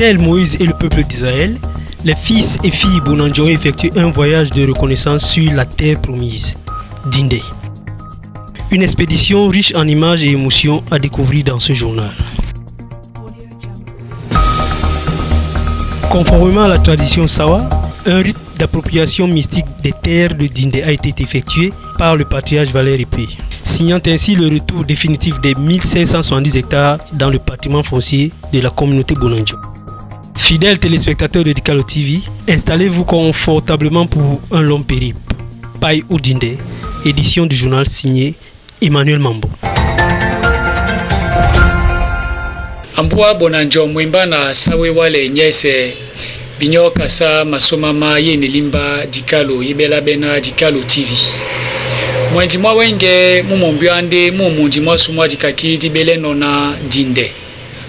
Tel Moïse et le peuple d'Israël, les fils et filles Bonanjo effectuent un voyage de reconnaissance sur la terre promise, Dindé. Une expédition riche en images et émotions à découvrir dans ce journal. Conformément à la tradition Sawa, un rite d'appropriation mystique des terres de Dindé a été effectué par le patriarche Valère Épée, signant ainsi le retour définitif des 1570 hectares dans le patrimoine foncier de la communauté Bonanjo. Fidèles téléspectateurs de Dikalo TV, installez-vous confortablement pour un long périple. Paille au Dindé, édition du journal signé Emmanuel Mambo. Ambua Bonanjo mwimba na sawe wale nyese binyo kasa masomama ye nilimba Dikalo yibela bena Dikalo TV. Mwenji mwa wenge mumombiande mumunji mwa sumwa dikaki dibele nona Dindé.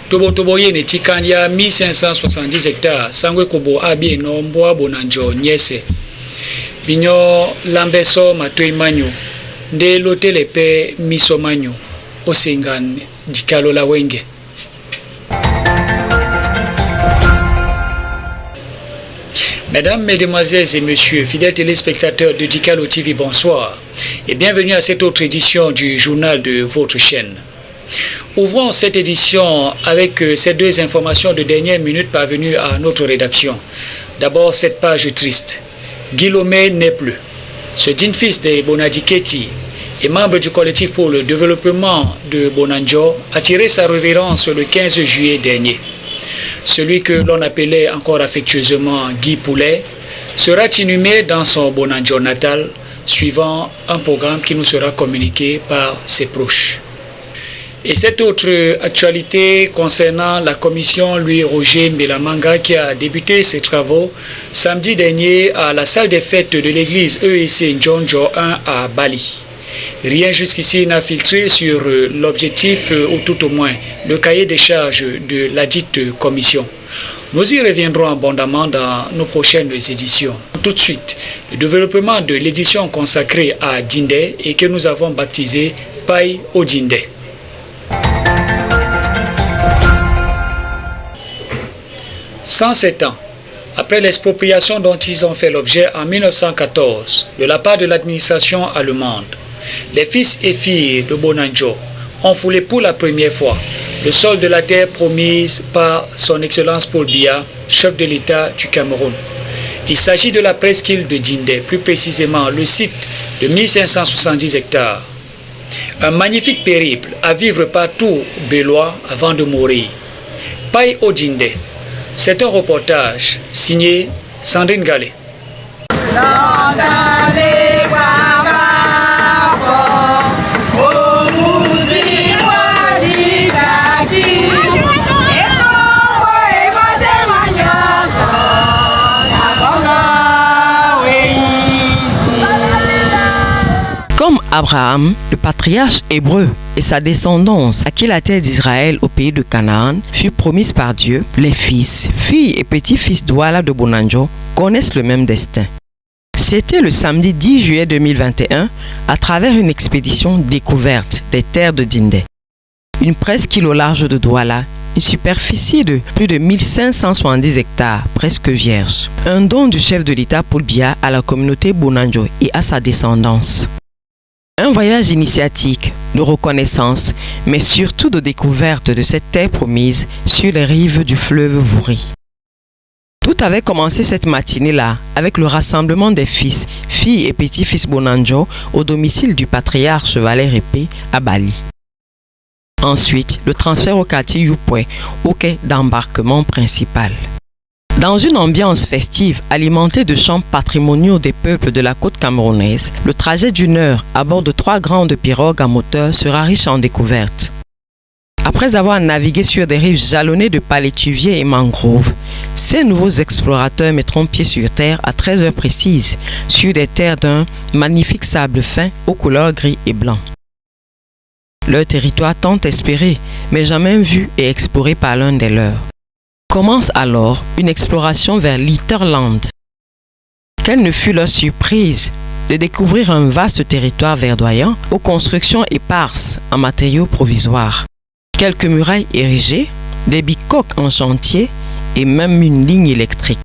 Tobo ye ne tikanya 1570 hectares sangwe kobo abie no mbwa Bonanjo nyese. Binyo lambeso matoi manyo nde lotele pe miso manyo osengan Dikalo la wenge. Mesdames, Mesdemoiselles et Messieurs, fidèles téléspectateurs de Dikalo TV, bonsoir et bienvenue à cette autre édition du journal de votre chaîne. Ouvrons cette édition avec ces deux informations de dernière minute parvenues à notre rédaction. D'abord, cette page triste. Guillaume n'est plus. Ce digne fils de Bonadiketi et membre du collectif pour le développement de Bonanjo a tiré sa révérence le 15 juillet dernier. Celui que l'on appelait encore affectueusement Guy Poulet sera inhumé dans son Bonanjo natal, suivant un programme qui nous sera communiqué par ses proches. Et cette autre actualité concernant la commission Louis-Roger Mbelamanga qui a débuté ses travaux samedi dernier à la salle des fêtes de l'église EEC Njonjo 1 à Bali. Rien jusqu'ici n'a filtré sur l'objectif ou tout au moins le cahier des charges de la dite commission. Nous y reviendrons abondamment dans nos prochaines éditions. Tout de suite, le développement de l'édition consacrée à Dindé et que nous avons baptisée Paille au Dindé. « 107 ans après l'expropriation dont ils ont fait l'objet en 1914 de la part de l'administration allemande, les fils et filles de Bonanjo ont foulé pour la première fois le sol de la terre promise par son Excellence Paul Biya, chef de l'État du Cameroun. Il s'agit de la presqu'île de Dindé, plus précisément le site de 1570 hectares. Un magnifique périple à vivre par tout Bélois avant de mourir. Paille au Dindé. C'est un reportage signé Sandrine Gallet. Comme Abraham, le patriarche hébreu et sa descendance à qui la terre d'Israël au pays de Canaan fut promise par Dieu, les fils, filles et petits-fils d'Ouala de Bonanjo connaissent le même destin. C'était le samedi 10 juillet 2021 à travers une expédition découverte des terres de Dindé. Une presqu'île au large de Douala, une superficie de plus de 1570 hectares, presque vierge. Un don du chef de l'État Paul Biya à la communauté Bonanjo et à sa descendance. Un voyage initiatique, de reconnaissance, mais surtout de découverte de cette terre promise sur les rives du fleuve Vouri. Tout avait commencé cette matinée-là avec le rassemblement des fils, filles et petits-fils Bonanjo au domicile du patriarche Valère Épée à Bali. Ensuite, le transfert au quartier Youpoué, au quai d'embarquement principal. Dans une ambiance festive alimentée de chants patrimoniaux des peuples de la côte camerounaise, le trajet d'une heure à bord de 3 grandes pirogues à moteur sera riche en découvertes. Après avoir navigué sur des rives jalonnées de palétuviers et mangroves, ces nouveaux explorateurs mettront pied sur terre à 13 heures précises sur des terres d'un magnifique sable fin aux couleurs gris et blanc. Leur territoire tant espéré, mais jamais vu et exploré par l'un des leurs. Commence alors une exploration vers l'Itterland. Quelle ne fut leur surprise de découvrir un vaste territoire verdoyant aux constructions éparses en matériaux provisoires. Quelques murailles érigées, des bicoques en chantier et même une ligne électrique.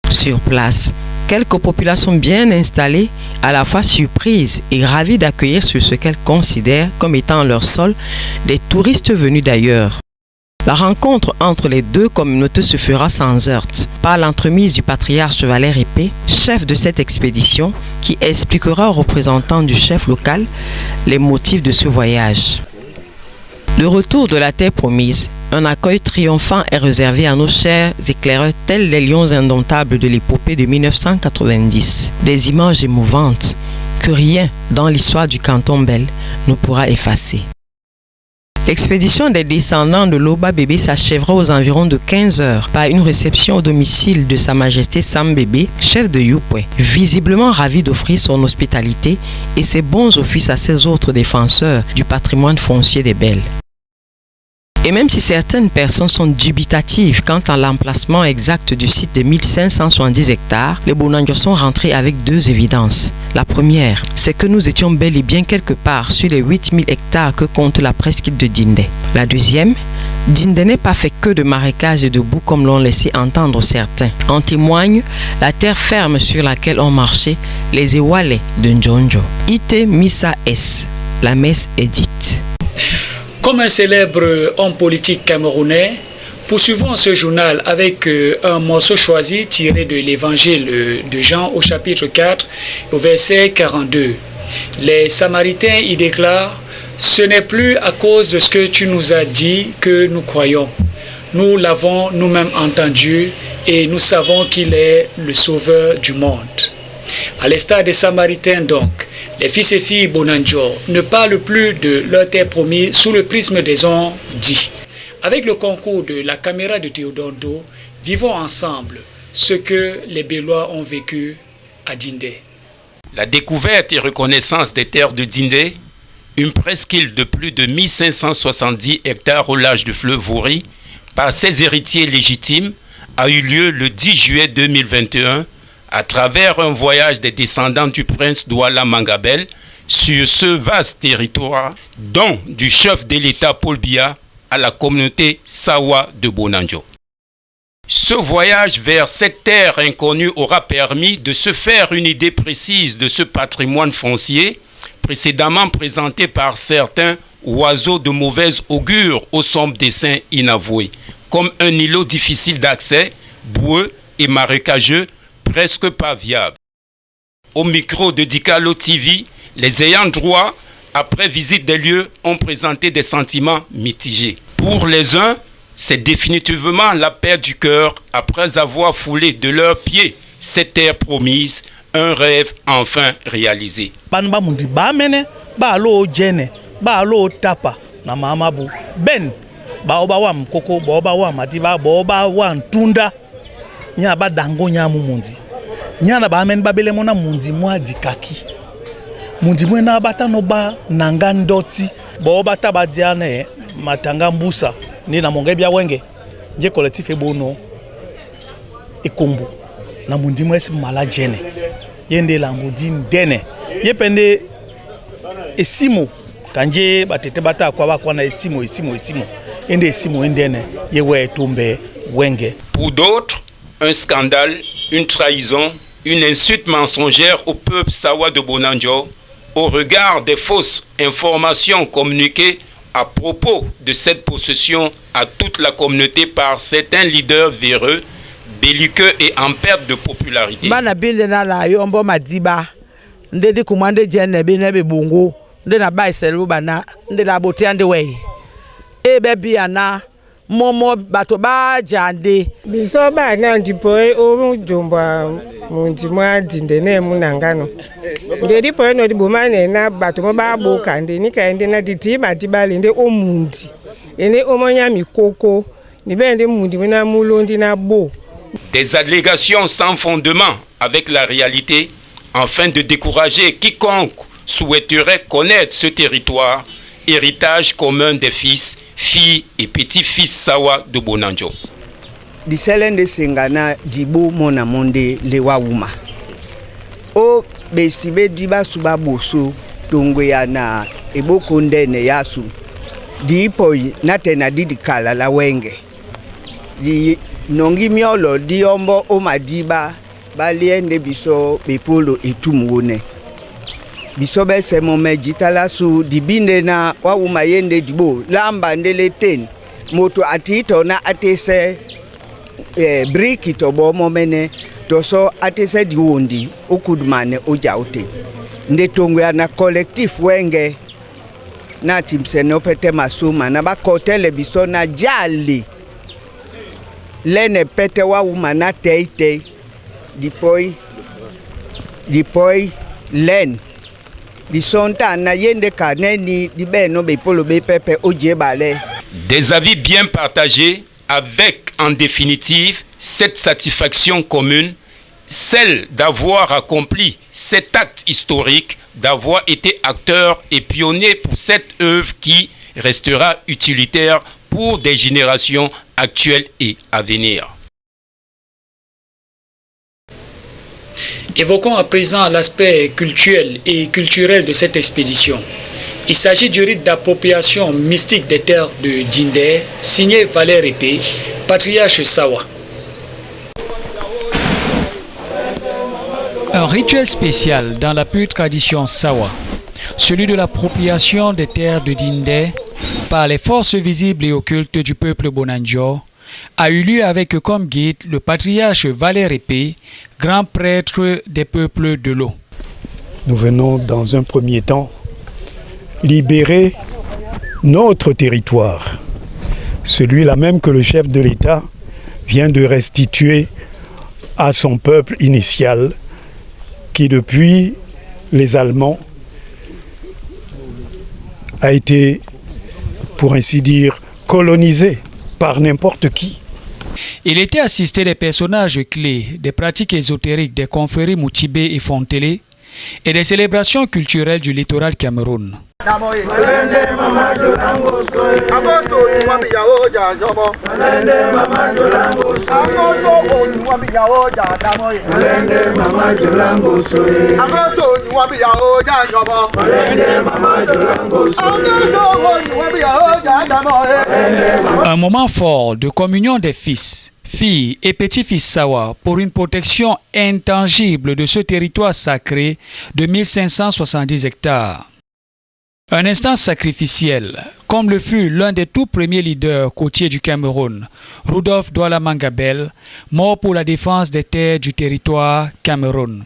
Sur place, quelques populations bien installées, à la fois surprises et ravies d'accueillir sur ce qu'elles considèrent comme étant leur sol des touristes venus d'ailleurs. La rencontre entre les deux communautés se fera sans heurts, par l'entremise du patriarche Valère Épée, chef de cette expédition, qui expliquera aux représentants du chef local les motifs de ce voyage. Le retour de la terre promise, un accueil triomphant est réservé à nos chers éclaireurs tels les lions indomptables de l'épopée de 1990. Des images émouvantes que rien dans l'histoire du canton Bel ne pourra effacer. L'expédition des descendants de Loba Bébé s'achèvera aux environs de 15 heures par une réception au domicile de Sa Majesté Sam Bébé, chef de Yupwe, visiblement ravi d'offrir son hospitalité et ses bons offices à ses autres défenseurs du patrimoine foncier des Bels. Et même si certaines personnes sont dubitatives quant à l'emplacement exact du site de 1570 hectares, les Bonanjo sont rentrés avec deux évidences. La première, c'est que nous étions bel et bien quelque part sur les 8000 hectares que compte la presqu'île de Dindé. La deuxième, Dindé n'est pas fait que de marécages et de boue comme l'ont laissé entendre certains. En témoigne la terre ferme sur laquelle ont marché les Ewalais de Ndjonjo. Ite Missa S. La messe est dite. Comme un célèbre homme politique camerounais, poursuivons ce journal avec un morceau choisi tiré de l'évangile de Jean au chapitre 4 au verset 42. Les Samaritains y déclarent « Ce n'est plus à cause de ce que tu nous as dit que nous croyons. Nous l'avons nous-mêmes entendu et nous savons qu'il est le sauveur du monde. » À l'instar des Samaritains donc, les fils et filles Bonanjo ne parlent plus de leur terre promise sous le prisme des hommes dits. Avec le concours de la caméra de Théodondo, vivons ensemble ce que les Bellois ont vécu à Dindé. La découverte et reconnaissance des terres de Dindé, une presqu'île de plus de 1570 hectares au large du fleuve Vouri, par ses héritiers légitimes, a eu lieu le 10 juillet 2021 à travers un voyage des descendants du prince Douala Mangabel sur ce vaste territoire, don du chef de l'État Paul Biya à la communauté Sawa de Bonanjo. Ce voyage vers cette terre inconnue aura permis de se faire une idée précise de ce patrimoine foncier, précédemment présenté par certains oiseaux de mauvaise augure au sombre dessin inavoué, comme un îlot difficile d'accès, boueux et marécageux, presque pas viable. Au micro de Dikalo TV, les ayants droit, après visite des lieux, ont présenté des sentiments mitigés. Pour les uns, c'est définitivement la perte du cœur après avoir foulé de leurs pieds cette terre promise, un rêve enfin réalisé. Banba mundi ba mene, ba lo jene, ba lo tapa na mamabu. Ben, ba oba wa mkoko, ba oba wa matiba, ba oba wa ntunda. Nya ba dango nya mundi. Nya na ba men babele mona mundi mwa dikaki. Mundi mwena bata no ba nangandoti. Ba oba taba diane matanga mbusa. Ni na mongebia wenge. Nje collectif ebono. Ekombo. Na mundi mwese mala jene. Yende la mudi ndene. Yepende esimo. Kanje batete bata kwa bakwa na esimo. Yende esimo ndene. Yewe tombe wenge. Pour d'autres, un scandale, une trahison, une insulte mensongère au peuple Sawa de Bonanjo au regard des fausses informations communiquées à propos de cette possession à toute la communauté par certains leaders véreux, belliqueux et en perte de popularité. Momo bato ba jande biso ba na ndipoe o jomba mundi mwa dindene munangano ndedi poe no dibomane na bato mo ba boka ndeni ka ende na ditima dibale nde o mundi ene o monya mikoko ni bende mundi na mulondi na bo. Des allégations sans fondement avec la réalité afin de décourager quiconque souhaiterait connaître ce territoire, héritage commun des fils, filles et petits-fils Sawa de Bonanjo. Diselende sengana dibo mona monde lewa uma. O besibe diba suba boso tongwe ya na eboko ndene yasu. Diipoi natena didikala la wenge. di nongi miolo di ombo o madiba baliende biso bepolo etumwone biso bese mome jitala su dibinde na wawuma yende dibo lamba ndele ten moto atito na atese briki to bo momene to so atese diwondi okudmane ojaute nde tongo ya na collectif wenge na timsene opete masuma na bakotele biso na jali lene pete wawuma na teite dipoi len bisonta na yende kaneni dibeno bepolo bepepe ojebale. Des avis bien partagés avec en définitive cette satisfaction commune, celle d'avoir accompli cet acte historique, d'avoir été acteur et pionnier pour cette œuvre qui restera utilitaire pour des générations actuelles et à venir. Évoquons à présent l'aspect culturel et culturel de cette expédition. Il s'agit du rite d'appropriation mystique des terres de Dindé, signé Valère Épée, patriarche Sawa. Un rituel spécial dans la pure tradition Sawa, celui de l'appropriation des terres de Dindé par les forces visibles et occultes du peuple Bonanjo, a eu lieu avec comme guide le patriarche Valère Épée, grand prêtre des peuples de l'eau. Nous venons dans un premier temps libérer notre territoire, celui-là même que le chef de l'État vient de restituer à son peuple initial, qui depuis les Allemands a été, pour ainsi dire, colonisé par n'importe qui. Il était assisté des personnages clés, des pratiques ésotériques des confréries Moutibé et Fontélé et des célébrations culturelles du littoral Cameroun. Un moment fort de communion des fils, filles et petits-fils Sawa pour une protection intangible de ce territoire sacré de 1570 hectares. Un instant sacrificiel, comme le fut l'un des tout premiers leaders côtiers du Cameroun, Rudolf Douala Mangabel, mort pour la défense des terres du territoire Cameroun.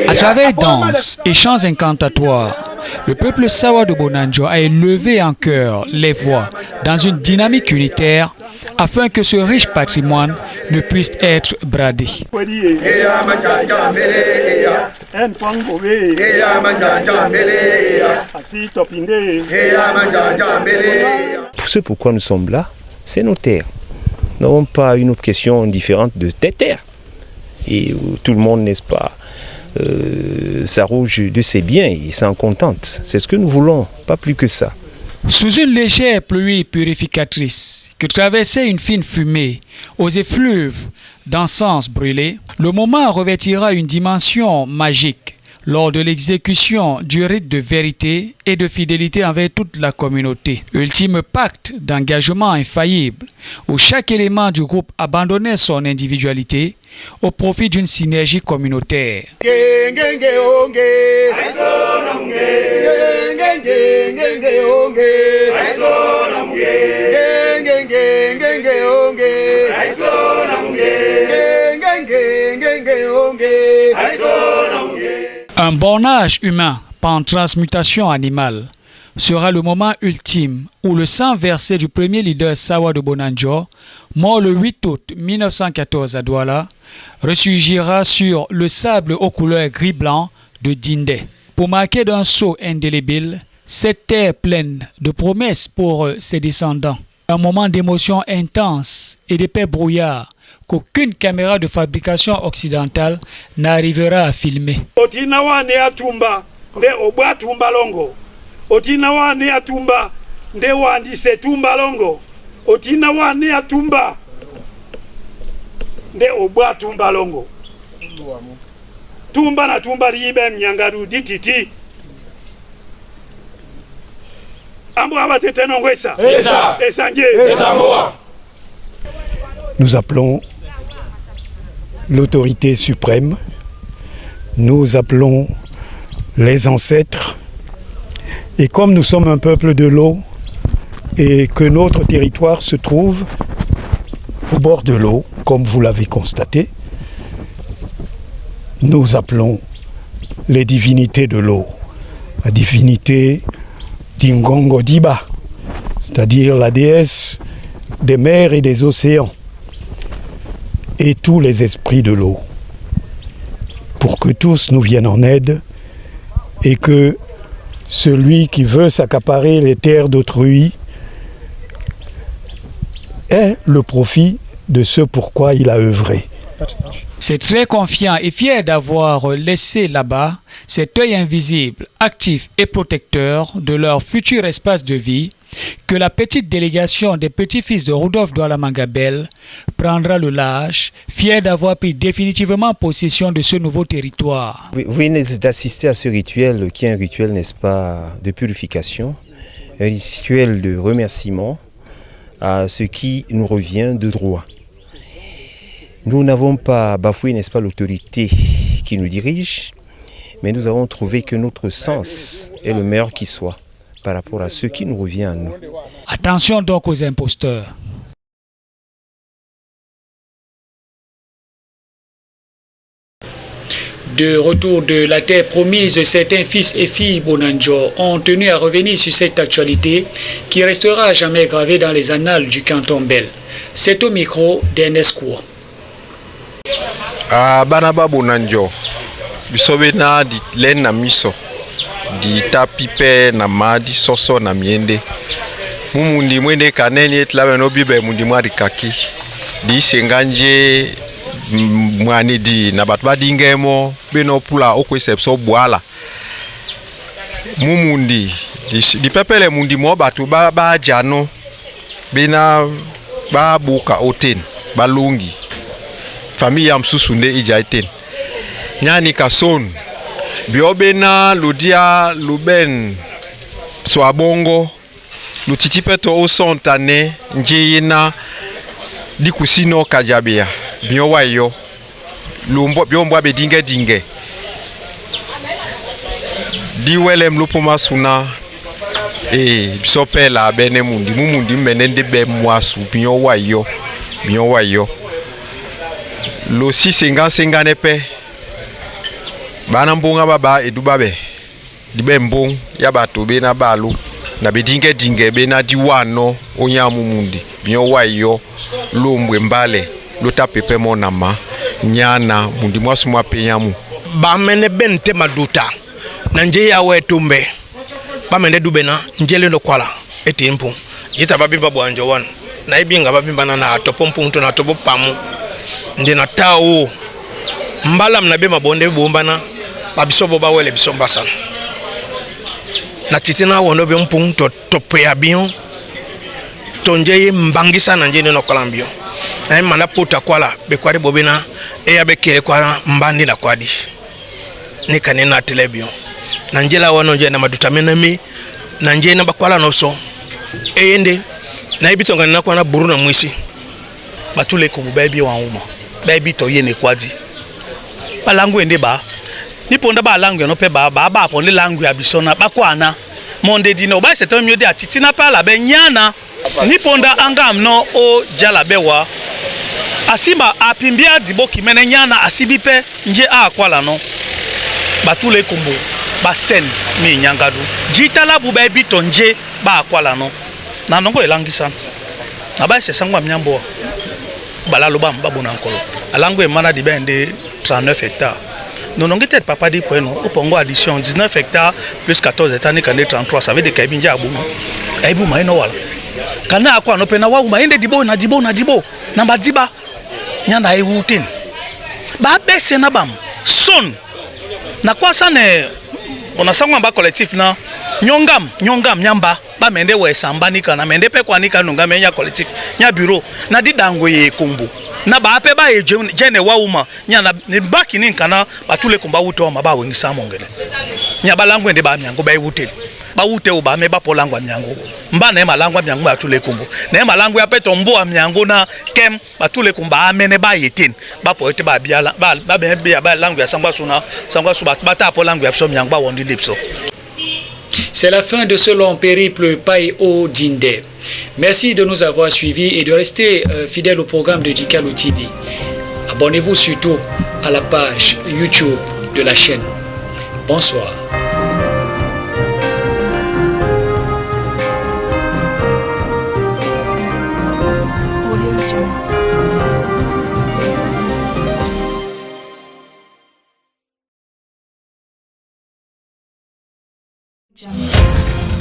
À travers danses et chants incantatoires, le peuple Sawa de Bonanjo a élevé en chœur les voix dans une dynamique unitaire afin que ce riche patrimoine ne puisse être bradé. Tout ce pourquoi nous sommes là, c'est nos terres. Nous n'avons pas une autre question différente de tes terres. Et tout le monde, n'est-ce pas, s'arroge de ses biens et s'en contente. C'est ce que nous voulons, pas plus que ça. Sous une légère pluie purificatrice que traversait une fine fumée aux effluves d'encens brûlés, le moment revêtira une dimension magique lors de l'exécution du rite de vérité et de fidélité envers toute la communauté. Ultime pacte d'engagement infaillible où chaque élément du groupe abandonnait son individualité au profit d'une synergie communautaire. Un bornage humain par transmutation animale sera le moment ultime où le sang versé du premier leader Sawa de Bonanjo, mort le 8 août 1914 à Douala, ressurgira sur le sable aux couleurs gris-blanc de Dindé. Pour marquer d'un sceau indélébile cette terre pleine de promesses pour ses descendants. Un moment d'émotion intense et d'épais brouillard qu'aucune caméra de fabrication occidentale n'arrivera à filmer. Otinawane atumba nde obwa tumba longo. Otinawane atumba nde wandise tumba longo. Otinawane atumba nde obwa tumba longo. Tumba na tumba libe mnyangaru dititi. Ambo abatete nongwesa. Esa. Esanje. Esa moa. nous appelons l'autorité suprême, nous appelons les ancêtres. Et comme nous sommes un peuple de l'eau et que notre territoire se trouve au bord de l'eau, comme vous l'avez constaté, nous appelons les divinités de l'eau, la divinité d'Ingongo Diba, c'est-à-dire la déesse des mers et des océans, et tous les esprits de l'eau, pour que tous nous viennent en aide et que celui qui veut s'accaparer les terres d'autrui ait le profit de ce pourquoi il a œuvré. C'est très confiant et fier d'avoir laissé là-bas cet œil invisible, actif et protecteur de leur futur espace de vie que la petite délégation des petits-fils de Rudolf Douala Mangabel prendra le large, fier d'avoir pris définitivement possession de ce nouveau territoire. Vous venez d'assister à ce rituel qui est un rituel, n'est-ce pas, de purification, un rituel de remerciement à ce qui nous revient de droit. Nous n'avons pas bafoué, n'est-ce pas, l'autorité qui nous dirige, mais nous avons trouvé que notre sens est le meilleur qui soit par rapport à ce qui nous revient à nous. Attention donc aux imposteurs. De retour de la terre promise, certains fils et filles Bonanjo ont tenu à revenir sur cette actualité qui restera à jamais gravée dans les annales du canton Bel. C'est au micro d'Ernest Koua. Banaba Bonanjo, bisobena di len na miso, di tapipe na madi soso na miende. Mumundi mwende kaneni etlawe no bibe mundi mwari kaki. Di senganje mwani di na batba dingemo beno pula okwesepso bwala. Mumundi di pepele mundi mo batu ba jano bena ba buka oten balungi. Famille ya msusu nde ijaiten. Nyani kason biobena ludia luben swabongo lutitipeto osontane njeyina dikusino kajabia biowayo lumbo biombo bedinge dinge diwelem lupoma suna bisopela bene mundi mumundi menende be mwasu biowayo lo si senga nepe bana mbonga baba edubabe dibe mbong ya bato bena balu na bedinge bena diwano onyamu mundi biyo wayo lombwe mbale lota pepe monama nyana mundi mwasu mwapenyamu bamene bente maduta na nje ya wetumbe bamene dubena njele ndo kwala etimpu jita babimba bwanjo wan na ibinga babimba na atopompunto na tobo pamu ndina tawo mbala mnabe mabonde bombana babisobo bawele bisomba sana na titina wono be mpung to pe abion tonje mbangisa na njene no kolambio na mana puta kwala be kwari bobena e ya be kere kwa mbandi na kwadi ni kanena telebion na njela wono nje na madutamena mi na njene bakwala no so eyende na ibitonga na kwa na buru na mwisi batule ko bubebi wa uma bebi to yene kwadi balangu ende ba niponda ba langu no pe ba ponde langu ya bisona bakwana monde dino ba seto miode atitina pa la be nyana niponda angam no o jala bewa asima apimbia diboki mene nyana asibipe nje akwala no batule kombo ba sen mi nyangadu jitala bu bebi to nje ba akwala no na nongo elangisa na ba se sangwa mnyambo balalo ba mbabona nkolo alangu e mana di bende 39 hectares. Non, on peut pas dire pour nous. Au Pongo addition 19 hectares plus 14 hectares ni kane 33 ça veut dire que binja abuno. Ebu maino wala. Kana akwa no pena wa umaende dibo na dibo na badiba nyana e wutin. Ba bese na bam. Son. Na kwa sana on a sangwa ba collectif na nyongam nyamba ba mende we samba ni kana mende pe kwa ni kana ngame nya collectif nya bureau na didango ye kumbu. Na ba pe ba jene wa uma nya na baki ni kana batule kumba wuto ma ba wengi samongele nya balangu ende ba myango ba wutel ba ute o ba me ba polangwa miango mba na malangwa miango ba tule kumbo na malangwa ya peto mbo miango na kem ba tule kumba amene ba yetin ba poete ba biala ba be ba langwa ya sangwa suna ba ta polangwa ya so miango ba wondi lipso. C'est la fin de ce long périple Pai-O Dinde. Merci de nous avoir suivis et de rester fidèles au programme de Dikalo TV. Abonnez-vous surtout à la page YouTube de la chaîne. Bonsoir. Jungle.